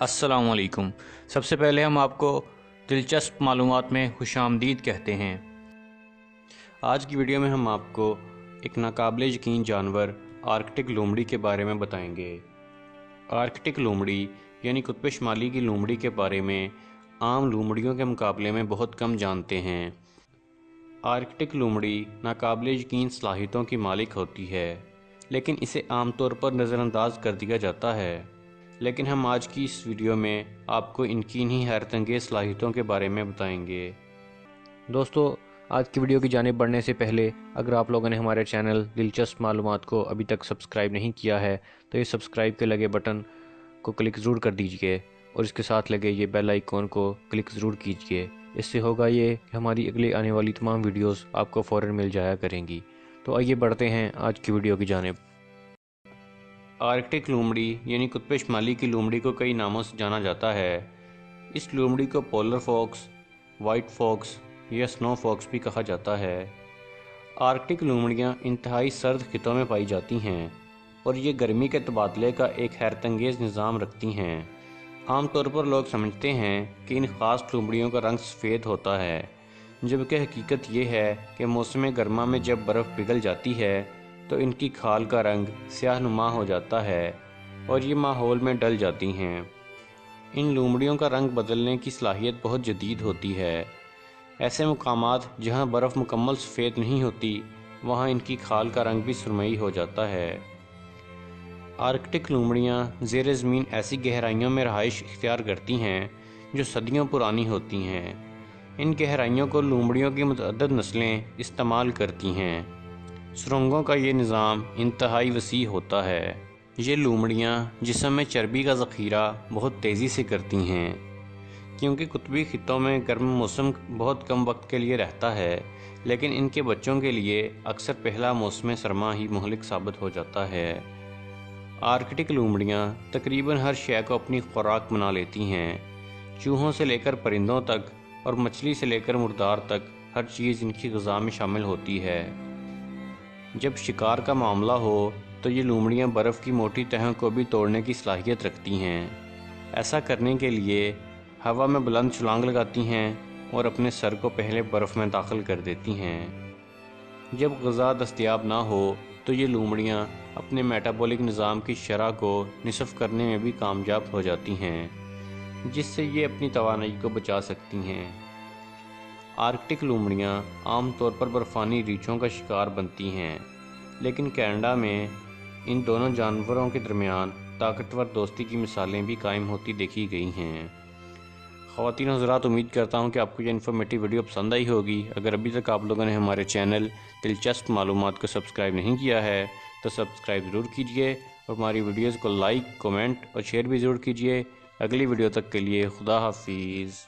अस्सलाम वालेकुम। सबसे पहले हम आपको दिलचस्प मालूमात में खुशामदीद कहते हैं। आज की वीडियो में हम आपको एक नाकाबिले यकीन जानवर आर्कटिक लोमड़ी के बारे में बताएंगे। आर्कटिक लोमड़ी यानी कुतुब शुमाली की लोमड़ी के बारे में आम लोमड़ियों के मुकाबले में बहुत कम जानते हैं। आर्कटिक लोमड़ी नाकाबिले यकीन सलाहियतों की मालिक होती है, लेकिन इसे आमतौर पर नज़रअंदाज कर दिया जाता है। लेकिन हम आज की इस वीडियो में आपको इनकी इन्हीं हैरतअंगेज़ सलाहियतों के बारे में बताएंगे। दोस्तों, आज की वीडियो की जानिब बढ़ने से पहले अगर आप लोगों ने हमारे चैनल दिलचस्प मालूमात को अभी तक सब्सक्राइब नहीं किया है तो ये सब्सक्राइब के लगे बटन को क्लिक ज़रूर कर दीजिए और इसके साथ लगे ये बेल आइकॉन को क्लिक ज़रूर कीजिए। इससे होगा ये कि हमारी अगली आने वाली तमाम वीडियोस आपको फ़ौरन मिल जाया करेंगी। तो आइए बढ़ते हैं आज की वीडियो की जानिब। आर्कटिक लोमड़ी यानी कुतुब शुमाली की लोमड़ी को कई नामों से जाना जाता है। इस लोमड़ी को पोलर फॉक्स, वाइट फॉक्स या स्नो फॉक्स भी कहा जाता है। आर्कटिक लोमड़ियाँ इंतहाई सर्द खित्तों में पाई जाती हैं और ये गर्मी के तबादले का एक हैरतअंगेज़ निज़ाम रखती हैं। आमतौर पर लोग समझते हैं कि इन ख़ास लोमड़ियों का रंग सफ़ेद होता है, जबकि हकीकत ये है कि मौसम गर्मा में जब बर्फ़ पिघल जाती है तो इनकी खाल का रंग स्याह नुमा हो जाता है और ये माहौल में डल जाती हैं। इन लोमड़ियों का रंग बदलने की सलाहियत बहुत जदीद होती है। ऐसे मकामात जहाँ बर्फ़ मुकम्मल सफ़ेद नहीं होती वहाँ इनकी खाल का रंग भी सुरमई हो जाता है। आर्कटिक लोमड़ियाँ ज़ेर ज़मीन ऐसी गहराइयों में रहाइश इख्तियार करती हैं जो सदियों पुरानी होती हैं। इन गहराइयों को लोमड़ियों की मुतअद्दिद नस्लें इस्तेमाल करती हैं। सुरंगों का ये निज़ाम इंतहाई वसी होता है। ये लोमड़ियाँ जिस्म में चर्बी का ज़ख़ीरा बहुत तेज़ी से करती हैं। क्योंकि कुतुबी खित्तों में गर्म मौसम बहुत कम वक्त के लिए रहता है, लेकिन इनके बच्चों के लिए अक्सर पहला मौसम सरमा ही मुहलिक साबित हो जाता है। आर्कटिक लोमड़ियाँ तकरीबन हर शय को अपनी खुराक बना लेती हैं। चूहों से लेकर परिंदों तक और मछली से लेकर मुर्दार तक हर चीज़ इनकी ग़िज़ा में शामिल होती है। जब शिकार का मामला हो तो ये लोमड़ियाँ बर्फ़ की मोटी तहों को भी तोड़ने की सलाहियत रखती हैं। ऐसा करने के लिए हवा में बुलंद छलांग लगाती हैं और अपने सर को पहले बर्फ़ में दाखिल कर देती हैं। जब ग़िज़ा दस्तयाब ना हो तो ये लोमड़ियाँ अपने मेटाबॉलिक निज़ाम की शरह को निसफ़ करने में भी कामयाब हो जाती हैं, जिससे ये अपनी तवानाई को बचा सकती हैं। आर्कटिक लोमड़ियाँ आम तौर पर बर्फ़ानी रीछों का शिकार बनती हैं, लेकिन कनाडा में इन दोनों जानवरों के दरमियान ताकतवर दोस्ती की मिसालें भी कायम होती देखी गई हैं। ख़वातीन हज़रात, उम्मीद करता हूँ कि आपको यह इन्फॉर्मेटिव वीडियो पसंद आई होगी। अगर अभी तक आप लोगों ने हमारे चैनल दिलचस्प मालूमात को सब्सक्राइब नहीं किया है तो सब्सक्राइब ज़रूर कीजिए और हमारी वीडियोज़ को लाइक, कमेंट और शेयर भी ज़रूर कीजिए। अगली वीडियो तक के लिए खुदा हाफिज़।